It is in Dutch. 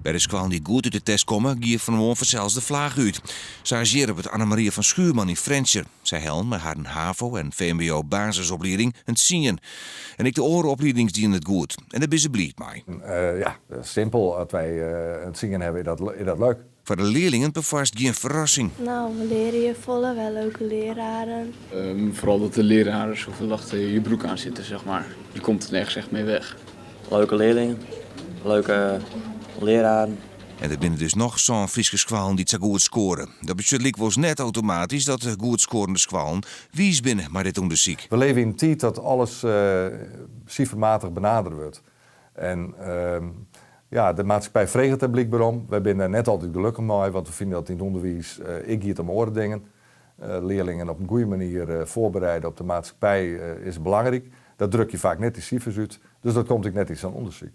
Bij de squalen die goed uit de test komen, giert vanzelfs de vlaag uit. Stagiëren op het Annemarie van Schuurman in Frencher. Zij helpt met haar een HAVO en VMBO basisopleiding het zien. En ik de orenopleiding die het goed. En daar ben ze blij mee. Ja, simpel. Als wij het zingen hebben, is dat leuk. Voor de leerlingen bevast geen verrassing. Nou, we leren je volle, wel leuke leraren. Vooral dat de leraren zoveel achter je broek aan zitten, zeg maar. Je komt er nergens echt mee weg. Leuke leerlingen, leuke leraren. En er binnen dus nog zo'n Friese squalen die het zo goed scoren. Dat betekent wel net automatisch dat de goed scorende squalen wies binnen, maar dit onderzoek. We leven in een tijd dat alles cijfermatig benaderd wordt. En ja, de maatschappij vreegt er blijkbaar om. Wij zijn daar net altijd gelukkig mee, want we vinden dat in het onderwijs ik hier om oren dingen. Leerlingen op een goede manier voorbereiden op de maatschappij is belangrijk. Dat druk je vaak net die cijfers uit, dus dat komt ook net iets aan onderzoek.